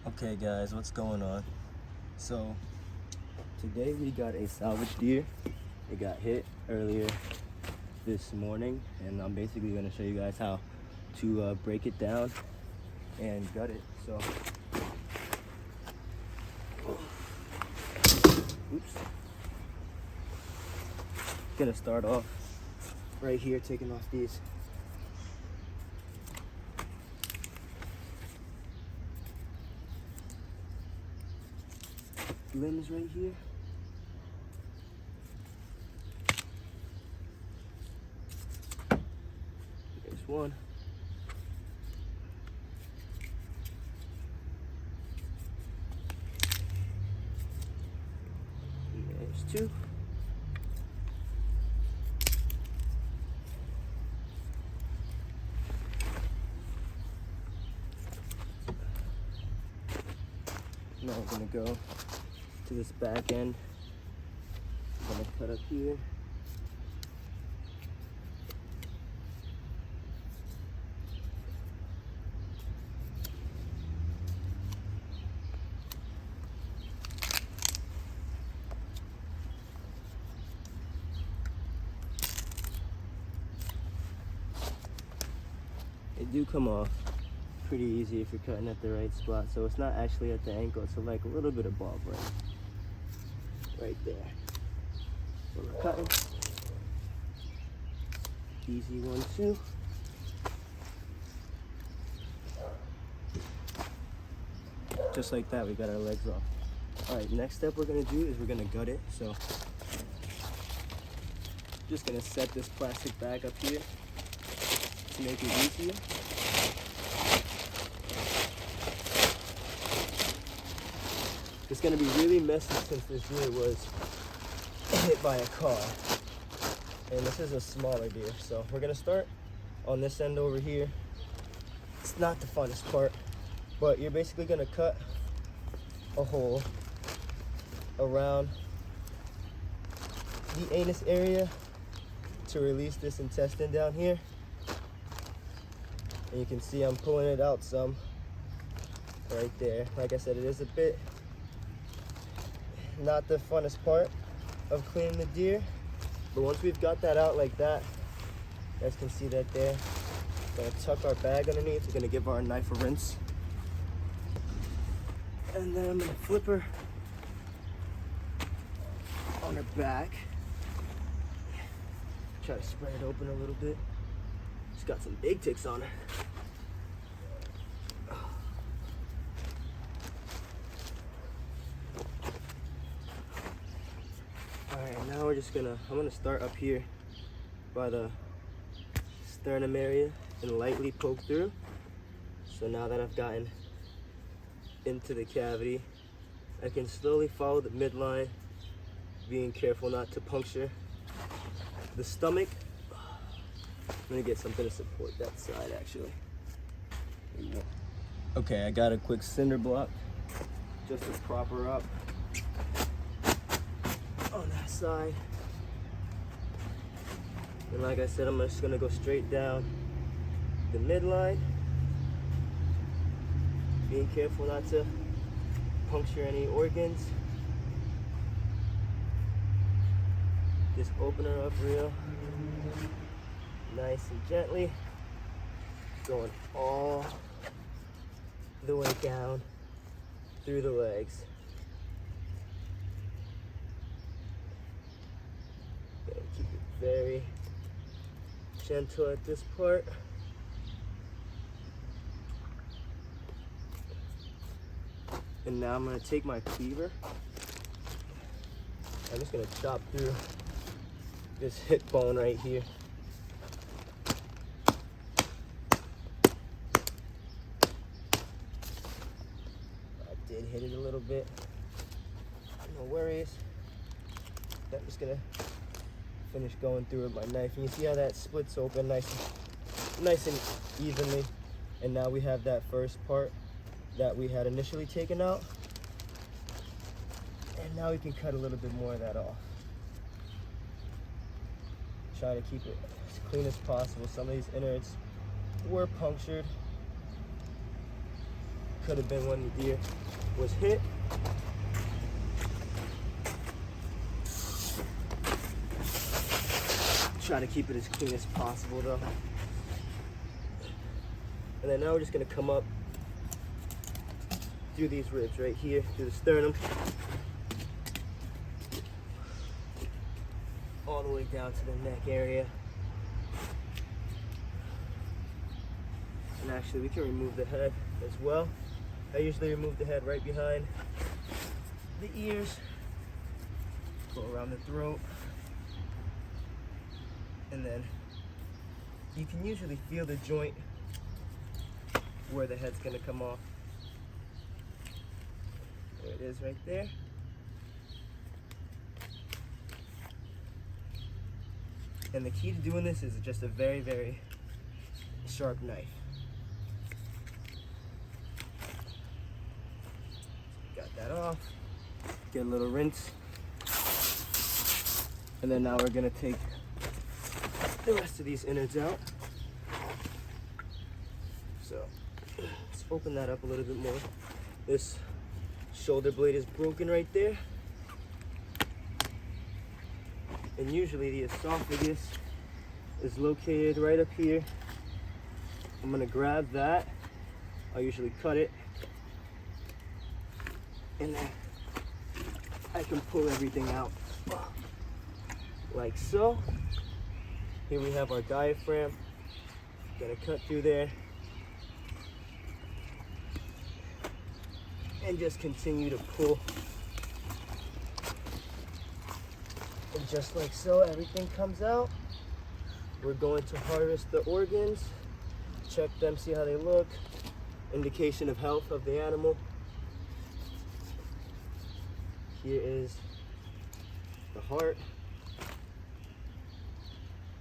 Okay guys, what's going on? So today we got a salvage deer. It got hit earlier this morning, and I'm basically going to show you guys how to break it down and gut it. So oops, gonna start off right here, taking off these limbs right here. There's one. There's two. Now we're gonna go to this back end. I'm gonna cut up here. They do come off pretty easy if you're cutting at the right spot. So it's not actually at the ankle, it's like a little bit above right there. So we're cutting. Easy 1, 2. Just like that, we got our legs off. All right, next step we're gonna do is we're gonna gut it. So just gonna set this plastic bag up here to make it easier. It's gonna be really messy since this deer was hit by a car. And this is a smaller deer. So we're gonna start on this end over here. It's not the funnest part, but you're basically gonna cut a hole around the anus area to release this intestine down here. And you can see I'm pulling it out some right there. Like I said, it is a bit not the funnest part of cleaning the deer, but once we've got that out like that, you guys can see that there. We're gonna tuck our bag underneath. We're gonna give our knife a rinse, and then I'm gonna flip her on her back. Try to spread it open a little bit. She's got some big ticks on her. Alright, now we're just I'm gonna start up here by the sternum area and lightly poke through. So now that I've gotten into the cavity, I can slowly follow the midline, being careful not to puncture the stomach. I'm gonna get something to support that side actually. Okay, I got a quick cinder block just to prop her up on that side. And like I said, I'm just gonna go straight down the midline, being careful not to puncture any organs. Just open her up real nice and gently, going all the way down through the legs. Gotta keep it very gentle at this part. And now I'm gonna take my cleaver. I'm just gonna chop through this hip bone right here. I did hit it a little bit. No worries. I'm just gonna finish going through it with my knife. And you see how that splits open nice and evenly. And now we have that first part that we had initially taken out. And now we can cut a little bit more of that off. Try to keep it as clean as possible. Some of these innards were punctured could have been when the deer was hit. Try to keep it as clean as possible though. And then now we're just gonna come up through these ribs right here, through the sternum, all the way down to the neck area. And actually we can remove the head as well. I usually remove the head right behind the ears, go around the throat, and then you can usually feel the joint where the head's gonna come off. There it is right there. And the key to doing this is just a very, very sharp knife. Got that off. Get a little rinse. And then now we're gonna take the rest of these innards out. So let's open that up a little bit more. This shoulder blade is broken right there. And usually the esophagus is located right up here. I'm gonna grab that. I'll usually cut it. And then I can pull everything out like so. Here we have our diaphragm. Gonna cut through there. And just continue to pull. And just like so, everything comes out. We're going to harvest the organs, check them, see how they look. Indication of health of the animal. Here is the heart.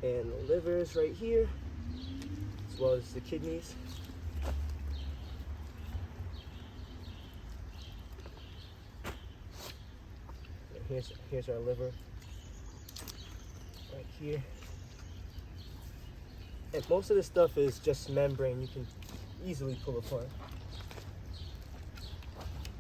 And the liver is right here, as well as the kidneys. And here's our liver, right here. And most of this stuff is just membrane. You can easily pull apart,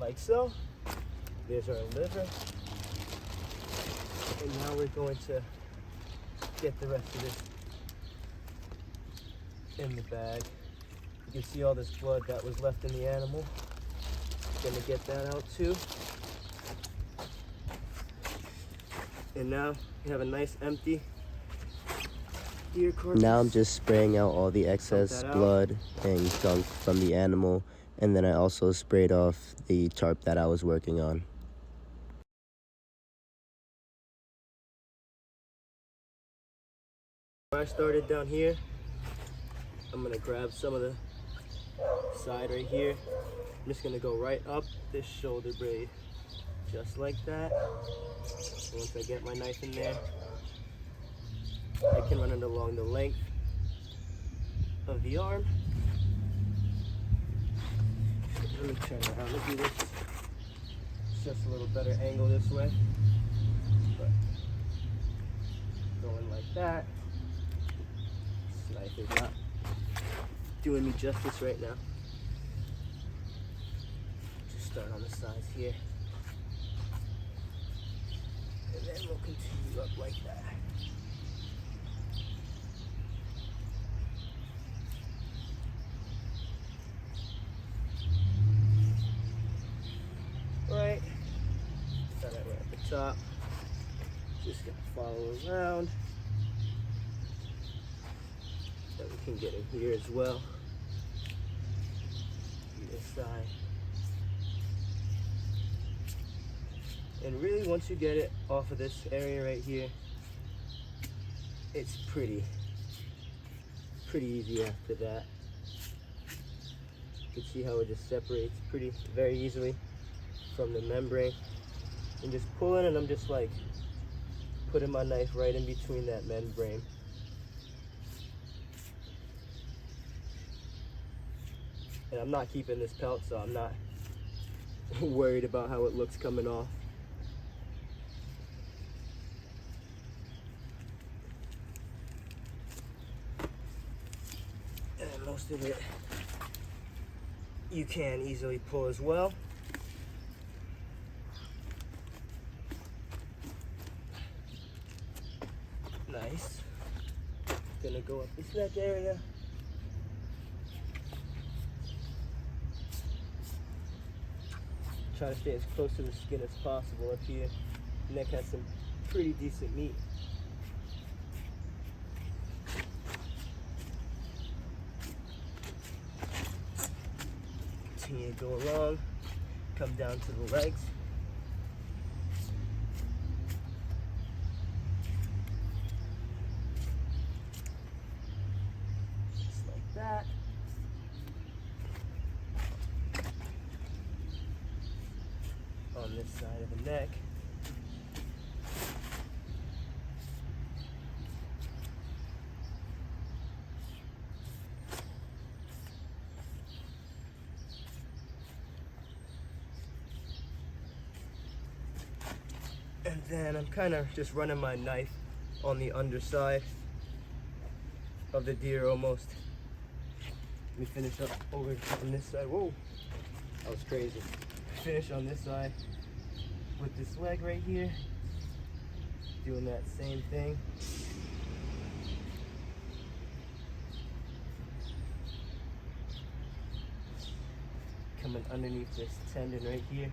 like so. There's our liver. And now we're going to get the rest of this in the bag. You can see all this blood that was left in the animal. Gonna get that out too. And now we have a nice empty deer carcass. Now I'm just spraying out all the excess blood and gunk from the animal, and then I also sprayed off the tarp that I was working on. Where I started down here, I'm gonna grab some of the side right here. I'm just gonna go right up this shoulder blade, just like that. Once I get my knife in there, I can run it along the length of the arm. Let me turn around and do this. It's just a little better angle this way. But going like that. This knife is not doing me justice right now. Just start on the sides here. And then we'll continue up like that. Right. Start that right at the top. Just gonna follow around. Then we can get in here as well. This side. And really, once you get it off of this area right here, it's pretty easy after that. You can see how it just separates very easily from the membrane. And just pulling, and I'm just like putting my knife right in between that membrane. And I'm not keeping this pelt, so I'm not worried about how it looks coming off. And most of it you can easily pull as well. Nice. Gonna go up this neck area. Try to stay as close to the skin as possible up here. Neck has some pretty decent meat. Continue to go along, come down to the legs. Just like that. On this side of the neck. And then I'm kind of just running my knife on the underside of the deer almost. Let me finish up over on this side. Whoa, that was crazy. Finish on this side with this leg right here. Doing that same thing. Coming underneath this tendon right here.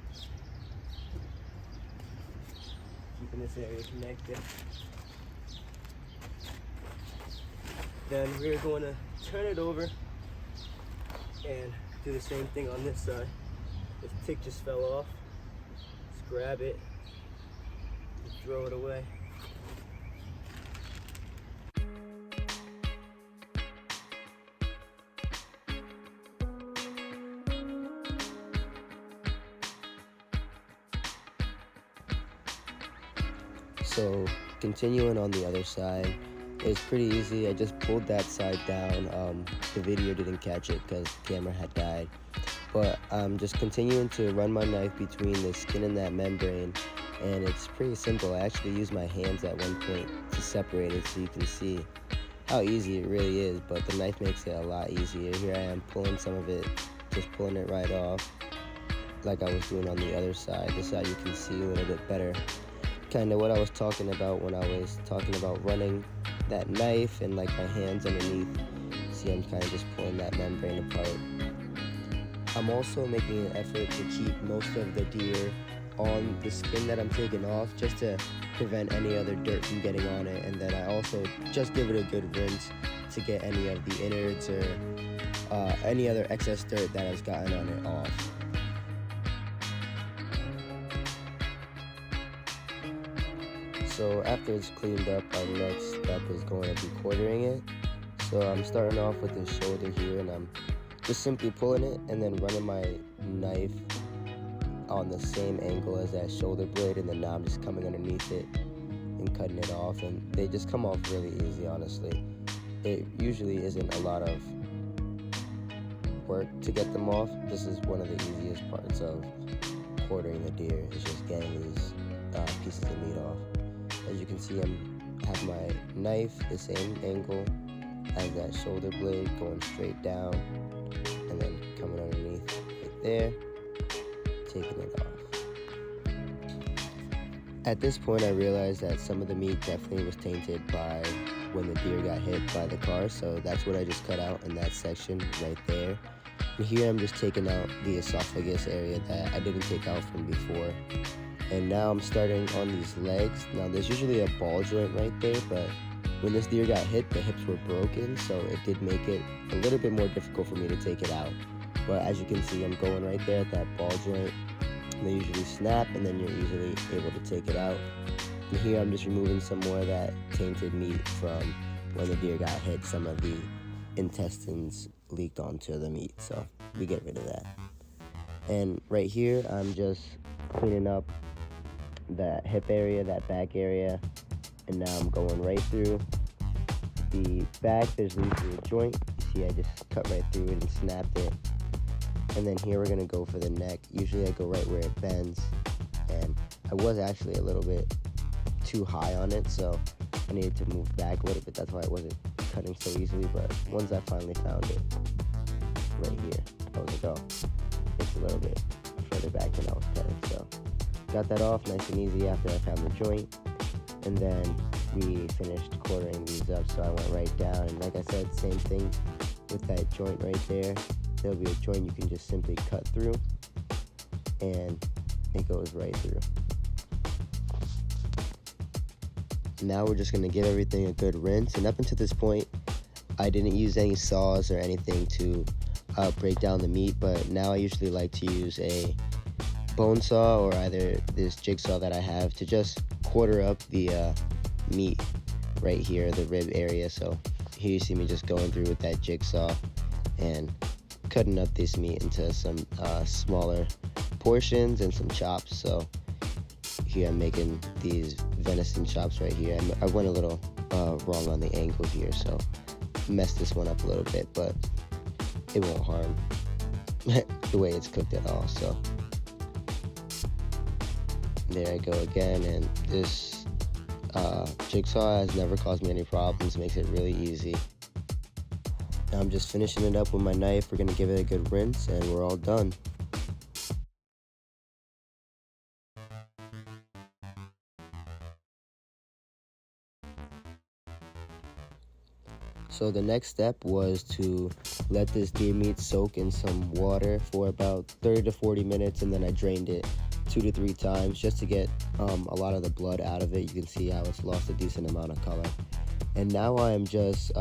Keeping this area connected. Then we're going to turn it over and do the same thing on this side. This tick just fell off. Just grab it and throw it away. So continuing on the other side, it's pretty easy. I just pulled that side down. The video didn't catch it because the camera had died. But I'm just continuing to run my knife between the skin and that membrane, and it's pretty simple. I actually used my hands at one point to separate it so you can see how easy it really is, but the knife makes it a lot easier. Here I am pulling some of it, just pulling it right off like I was doing on the other side. This side you can see a little bit better. Kind of what I was talking about when I was talking about running that knife and like my hands underneath. See, I'm kind of just pulling that membrane apart. I'm also making an effort to keep most of the deer on the skin that I'm taking off, just to prevent any other dirt from getting on it, and then I also just give it a good rinse to get any of the innards or any other excess dirt that has gotten on it off. So after it's cleaned up, our next step is going to be quartering it. So I'm starting off with the shoulder here, and I'm just simply pulling it and then running my knife on the same angle as that shoulder blade, and then now I'm just coming underneath it and cutting it off, and they just come off really easy, honestly. It usually isn't a lot of work to get them off. This is one of the easiest parts of quartering the deer, is just getting these pieces of meat off. As you can see, I have my knife the same angle as that shoulder blade, going straight down and then coming underneath right there, taking it off. At this point, I realized that some of the meat definitely was tainted by when the deer got hit by the car, so that's what I just cut out in that section right there. And here I'm just taking out the esophagus area that I didn't take out from before. And now I'm starting on these legs. Now there's usually a ball joint right there, but when this deer got hit, the hips were broken, so it did make it a little bit more difficult for me to take it out. But as you can see, I'm going right there at that ball joint. They usually snap, and then you're easily able to take it out. And here I'm just removing some more of that tainted meat from when the deer got hit. Some of the intestines leaked onto the meat, so we get rid of that. And right here, I'm just cleaning up that hip area, that back area, and now I'm going right through the back. There's usually a joint. You see, I just cut right through it and snapped it. And then here we're gonna go for the neck. Usually I go right where it bends, and I was actually a little bit too high on it, so I needed to move back a little bit. That's why it wasn't cutting so easily, but once I finally found it, right here. I was like, oh, it's a little bit further back than I was cutting. So got that off nice and easy after I found the joint. And then we finished quartering these up, so I went right down. And like I said, same thing with that joint right there. There'll be a joint you can just simply cut through, and it goes right through. Now we're just gonna give everything a good rinse. And up until this point, I didn't use any saws or anything to break down the meat, but now I usually like to use a bone saw or either this jigsaw that I have to just quarter up the meat right here, the rib area. So here you see me just going through with that jigsaw and cutting up this meat into some smaller portions and some chops. So here I'm making these venison chops right here. I went a little wrong on the angle here, so messed this one up a little bit, but it won't harm the way it's cooked at all. So there I go again, and this jigsaw has never caused me any problems, makes it really easy. Now I'm just finishing it up with my knife. We're gonna give it a good rinse and we're all done. So the next step was to let this deer meat soak in some water for about 30 to 40 minutes, and then I drained it 2 to 3 times just to get a lot of the blood out of it. You can see how it's lost a decent amount of color. And now I am just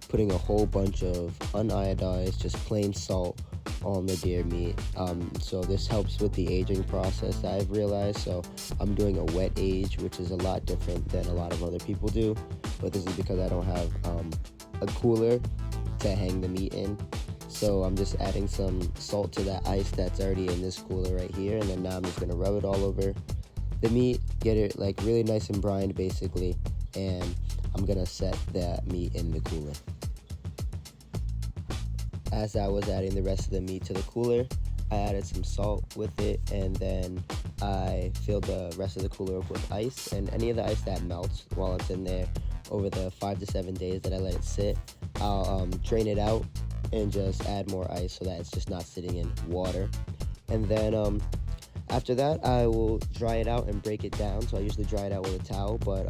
putting a whole bunch of uniodized, just plain salt on the deer meat. So this helps with the aging process, I've realized. So I'm doing a wet age, which is a lot different than a lot of other people do. But this is because I don't have a cooler to hang the meat in. So I'm just adding some salt to that ice that's already in this cooler right here. And then now I'm just gonna rub it all over the meat, get it like really nice and brined basically. And I'm gonna set that meat in the cooler. As I was adding the rest of the meat to the cooler, I added some salt with it, and then I filled the rest of the cooler up with ice. And any of the ice that melts while it's in there over the 5 to 7 days that I let it sit, I'll drain it out and just add more ice so that it's just not sitting in water. And then after that, I will dry it out and break it down. So I usually dry it out with a towel, but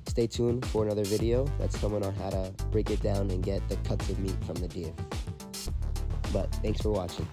stay tuned for another video that's coming on how to break it down and get the cuts of meat from the deer. But thanks for watching.